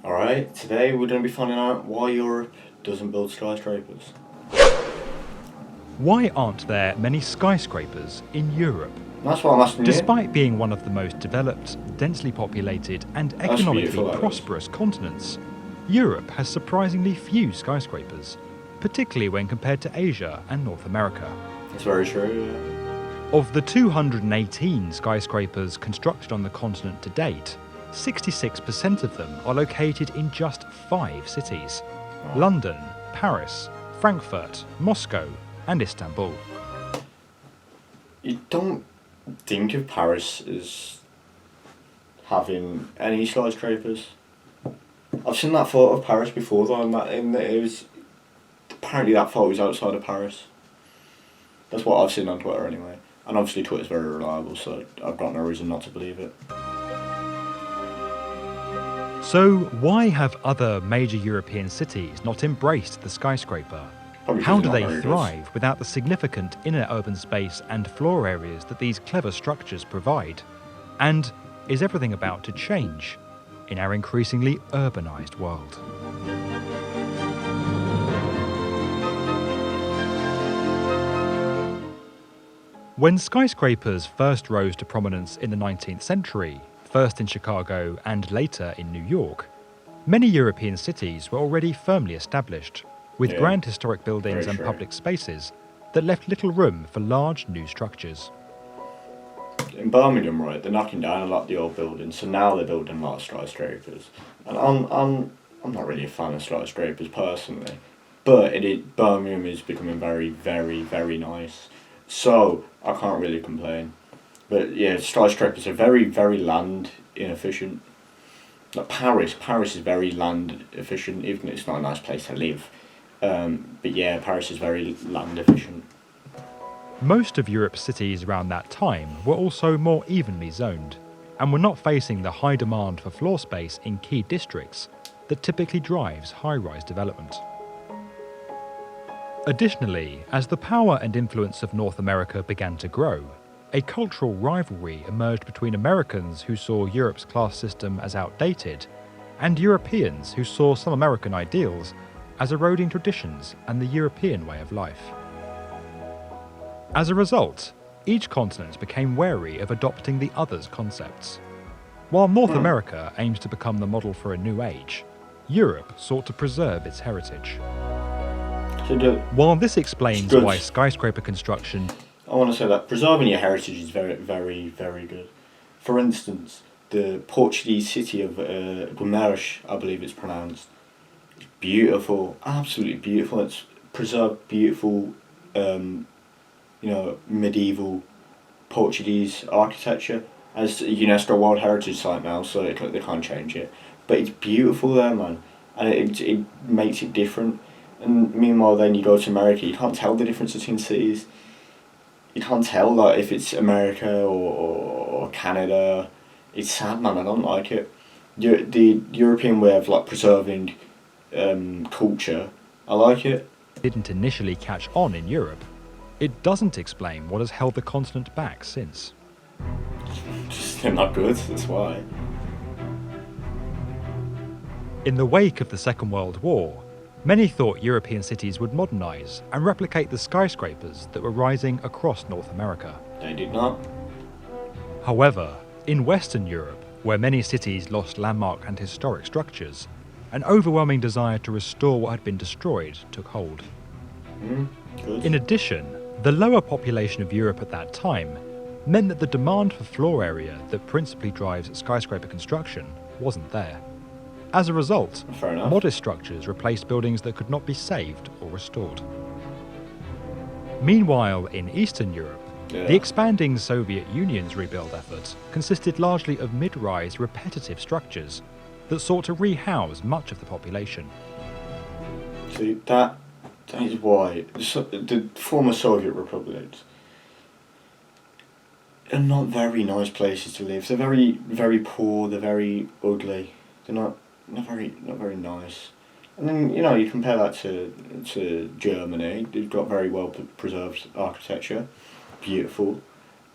Alright, today we're going to be finding out why Europe doesn't build skyscrapers. Why aren't there many skyscrapers in Europe? That's what I'm asking you. Despite being one of the most developed, densely populated, and economically prosperous continents, Europe has surprisingly few skyscrapers, particularly when compared to Asia and North America. That's very true, yeah. Of the 218 skyscrapers constructed on the continent to date, 66% of them are located in just 5 cities: London, Paris, Frankfurt, Moscow, and Istanbul. You don't think of Paris as having any skyscrapers. I've seen that photo of Paris before though, and it was apparently that photo was outside of Paris. That's what I've seen on Twitter anyway. And obviously Twitter's very reliable, so I've got no reason not to believe it. So why have other major European cities not embraced the skyscraper? How do they thrive without the significant inner urban space and floor areas that these clever structures provide? And is everything about to change in our increasingly urbanised world? When skyscrapers first rose to prominence in the 19th century, first in Chicago and later in New York, many European cities were already firmly established, with grand historic buildings and public spaces that left little room for large new structures. In Birmingham, right, they're knocking down a lot of the old buildings, so now they're building a lot of skyscrapers. And I'm not really a fan of skyscrapers personally, but Birmingham is becoming very, very, very nice. So I can't really complain. But yeah, skyscrapers are very, very land inefficient. Like Paris is very land efficient, even though it's not a nice place to live. But yeah, Paris is very land efficient. Most of Europe's cities around that time were also more evenly zoned, and were not facing the high demand for floor space in key districts that typically drives high-rise development. Additionally, as the power and influence of North America began to grow, a cultural rivalry emerged between Americans who saw Europe's class system as outdated, and Europeans who saw some American ideals as eroding traditions and the European way of life. As a result, each continent became wary of adopting the other's concepts. While North America aims to become the model for a new age, Europe sought to preserve its heritage. While this explains why skyscraper construction... I want to say that preserving your heritage is very, very, very good. For instance, the Portuguese city of Guimarães, I believe it's pronounced, is beautiful, absolutely beautiful. It's preserved beautiful, medieval Portuguese architecture. As a UNESCO World Heritage Site now, so they can't change it. But it's beautiful there, man, and it makes it different. And meanwhile, then you go to America, you can't tell the difference between cities. You can't tell like if it's America or Canada. It's sad, man. I don't like it. The European way of like preserving culture, I like it. Didn't initially catch on in Europe. It doesn't explain what has held the continent back since. Just they're not good. That's why. In the wake of the Second World War, many thought European cities would modernise and replicate the skyscrapers that were rising across North America. They did not. However, in Western Europe, where many cities lost landmark and historic structures, an overwhelming desire to restore what had been destroyed took hold. Good. In addition, the lower population of Europe at that time meant that the demand for floor area that principally drives skyscraper construction wasn't there. As a result, modest structures replaced buildings that could not be saved or restored. Meanwhile, in Eastern Europe, the expanding Soviet Union's rebuild effort consisted largely of mid-rise repetitive structures that sought to rehouse much of the population. See, that is why the former Soviet republics are not very nice places to live. They're very, very poor, they're very ugly, they're not very nice. And then, you compare that to Germany. They've got very well preserved architecture, beautiful.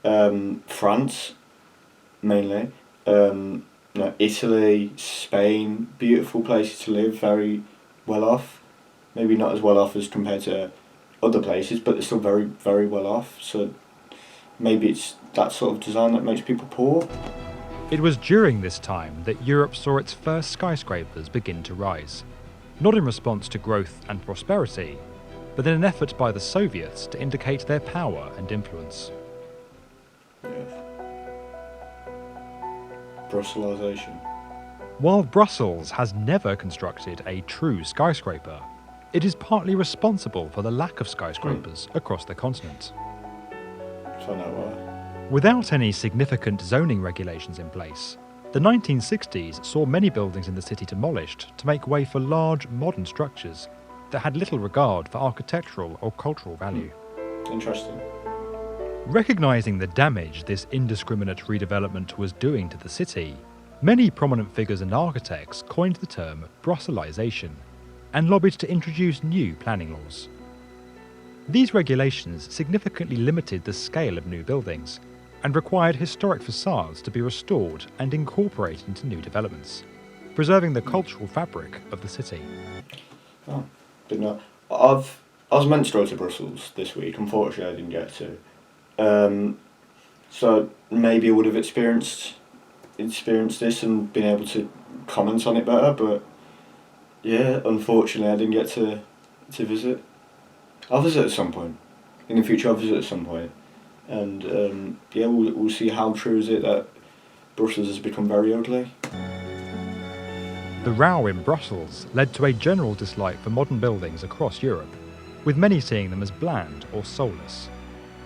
France, mainly. Italy, Spain, beautiful places to live, very well off. Maybe not as well off as compared to other places, but they're still very, very well off. So maybe it's that sort of design that makes people poor. It was during this time that Europe saw its first skyscrapers begin to rise, not in response to growth and prosperity, but in an effort by the Soviets to indicate their power and influence. Yes. Brusselisation. While Brussels has never constructed a true skyscraper, it is partly responsible for the lack of skyscrapers across the continent. So I know why. Without any significant zoning regulations in place, the 1960s saw many buildings in the city demolished to make way for large, modern structures that had little regard for architectural or cultural value. Interesting. Recognising the damage this indiscriminate redevelopment was doing to the city, many prominent figures and architects coined the term Brusselisation and lobbied to introduce new planning laws. These regulations significantly limited the scale of new buildings and required historic facades to be restored and incorporated into new developments, preserving the cultural fabric of the city. Oh, didn't know. I was meant to go to Brussels this week. Unfortunately, I didn't get to. So maybe I would have experienced this and been able to comment on it better. But yeah, unfortunately, I didn't get to visit. I'll visit at some point. In the future, I'll visit at some point. And yeah, we'll see how true is it that Brussels has become very ugly. The row in Brussels led to a general dislike for modern buildings across Europe, with many seeing them as bland or soulless.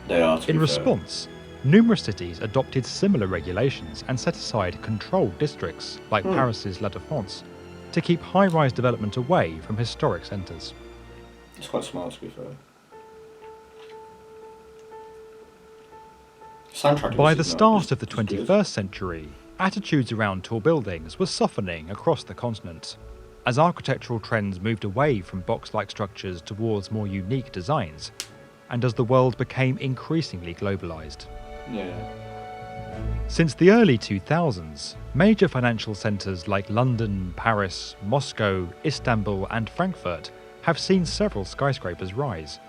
They are, to be In fair. response, numerous cities adopted similar regulations and set aside controlled districts, like Paris's La Défense, to keep high-rise development away from historic centres. It's quite smart, to be fair. By the start of the 21st century, attitudes around tall buildings were softening across the continent, as architectural trends moved away from box-like structures towards more unique designs, and as the world became increasingly globalised. Yeah. Since the early 2000s, major financial centres like London, Paris, Moscow, Istanbul and Frankfurt have seen several skyscrapers rise,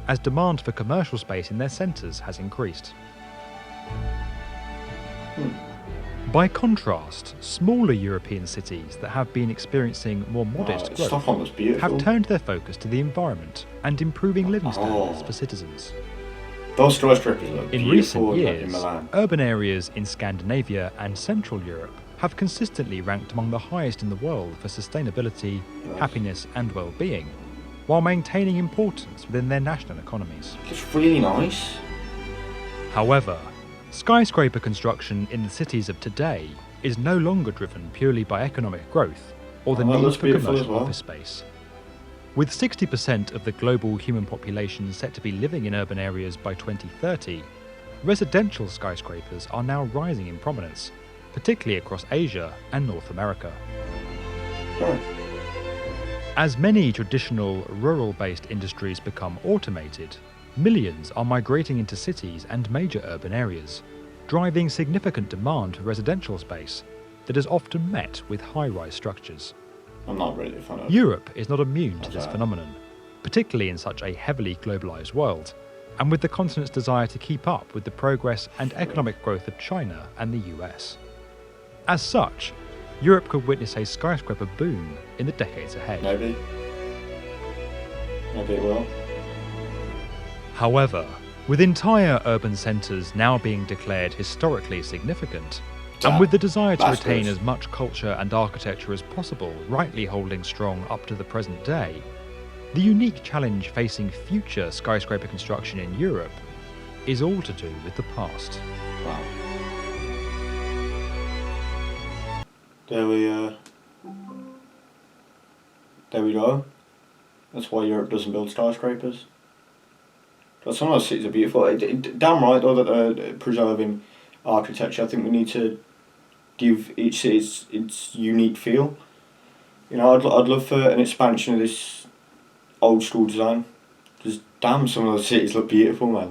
as demand for commercial space in their centres has increased. By contrast, smaller European cities that have been experiencing more modest growth Stockholm was beautiful. have turned their focus to the environment and improving living standards for citizens. Those skyscrapers look In beautiful recent in years, Milan. urban areas in Scandinavia and Central Europe have consistently ranked among the highest in the world for sustainability, happiness and well-being, while maintaining importance within their national economies. It's really nice. However, skyscraper construction in the cities of today is no longer driven purely by economic growth or the need for commercial office space. With 60% of the global human population set to be living in urban areas by 2030, residential skyscrapers are now rising in prominence, particularly across Asia and North America. As many traditional rural-based industries become automated, millions are migrating into cities and major urban areas, driving significant demand for residential space that is often met with high-rise structures. I'm not really a fan of Europe is not immune to this phenomenon, particularly in such a heavily globalised world, and with the continent's desire to keep up with the progress and economic growth of China and the US. As such, Europe could witness a skyscraper boom in the decades ahead. Maybe it will. However, with entire urban centres now being declared historically significant, and with the desire to retain as much culture and architecture as possible rightly holding strong up to the present day, the unique challenge facing future skyscraper construction in Europe is all to do with the past. Wow. There we go. That's why Europe doesn't build skyscrapers. But some of those cities are beautiful. Damn right though that they're preserving architecture. I think we need to give each city its unique feel. You know, I'd love for an expansion of this old school design. Because damn, some of those cities look beautiful, man.